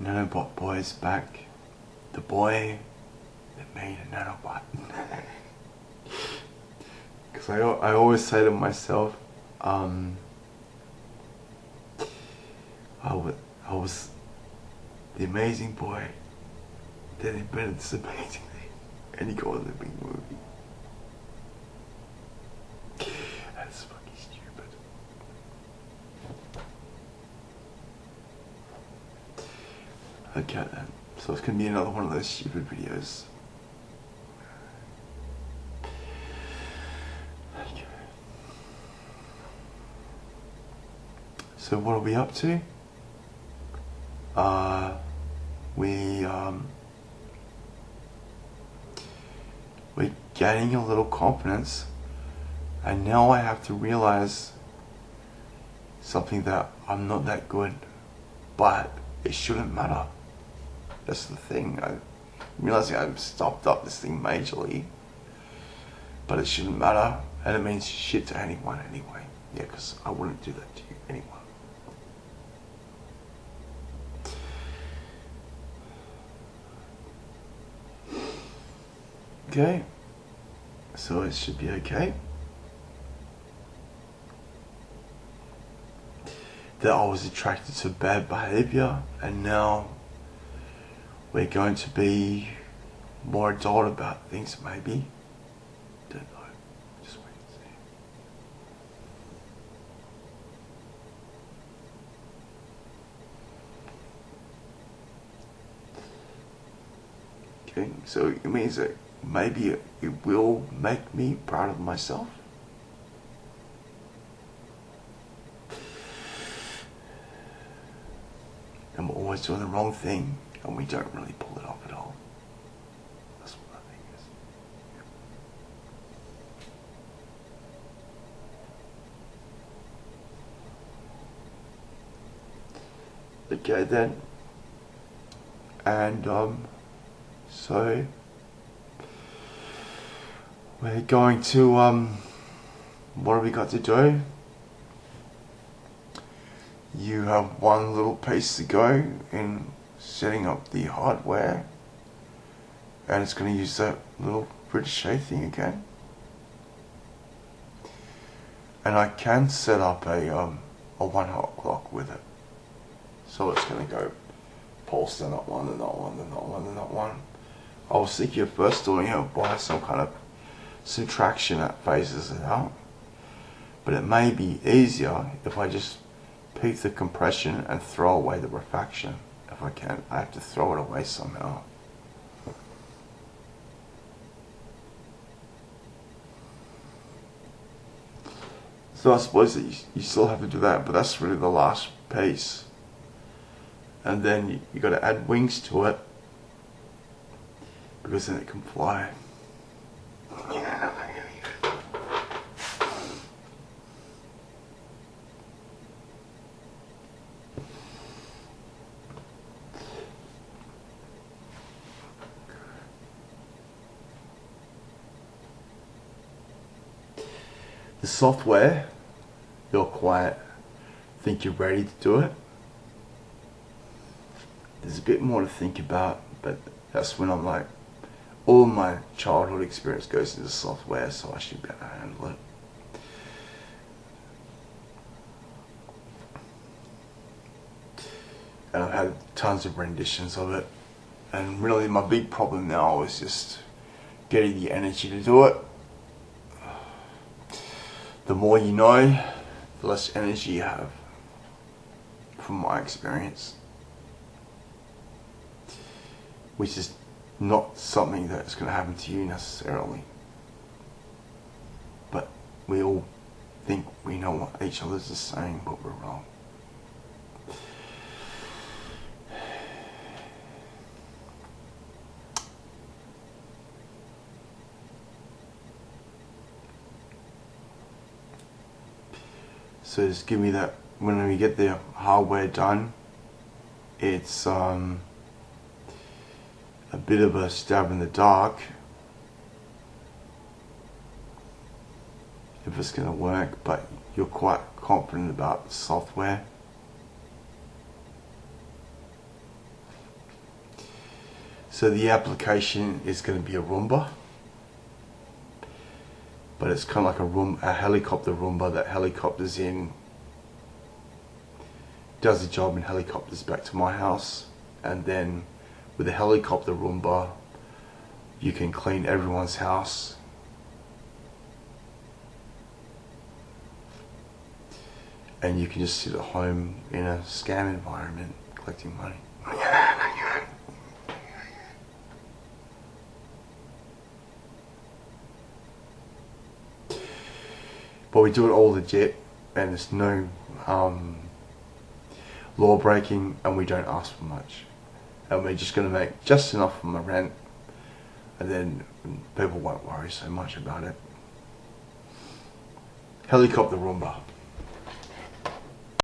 nanobot boy's back. The boy that made a nanobot. Because I always say to myself, I was the amazing boy that invented this amazing thing, and he got a big movie. That's fucking stupid. Okay then, so it's gonna be another one of those stupid videos. Okay. So what are we up to? We're gaining a little confidence, and now I have to realize something, that I'm not that good, but it shouldn't matter. That's the thing. I'm realizing I've stopped up this thing majorly, but it shouldn't matter, and it means shit to anyone anyway. Yeah, because I wouldn't do that to you, anyone. Okay, so it should be okay. That I was attracted to bad behavior, and now we're going to be more adult about things, maybe. Don't know. Just wait and see. Okay, so it means that maybe it will make me proud of myself. And we're always doing the wrong thing, and we don't really pull it off at all. That's what I think is. Okay then. And so we're going to what have we got to do? You have one little piece to go in setting up the hardware, and it's going to use that little ricochet thing again. And I can set up a 1 hot clock with it, so it's going to go pulse to not one, and not one, and not one, and not one. I was thinking of first doing it by some kind of subtraction that phases it out, but it may be easier if I just peak the compression and throw away the refraction. If I can, I have to throw it away somehow. So I suppose that you still have to do that, but that's really the last piece. And then you got to add wings to it, because then it can fly. The software, you're quiet, think you're ready to do it. There's a bit more to think about, but that's when I'm like, all my childhood experience goes into software, so I should be able to handle it. And I've had tons of renditions of it, and really my big problem now is just getting the energy to do it. The more you know, the less energy you have, from my experience. Which is not something that's going to happen to you necessarily. But we all think we know what each other's saying, but we're wrong. So just give me that, when we get the hardware done, it's a bit of a stab in the dark if it's going to work, but you're quite confident about the software. So the application is going to be a roomba, but it's kind of like a helicopter roomba that helicopters in, does the job and helicopters back to my house. And then with a helicopter roomba, you can clean everyone's house. And you can just sit at home in a scam environment collecting money. But we do it all legit, and there's no law breaking, and we don't ask for much. And we're just going to make just enough from the rent, and then people won't worry so much about it. Helicopter roomba.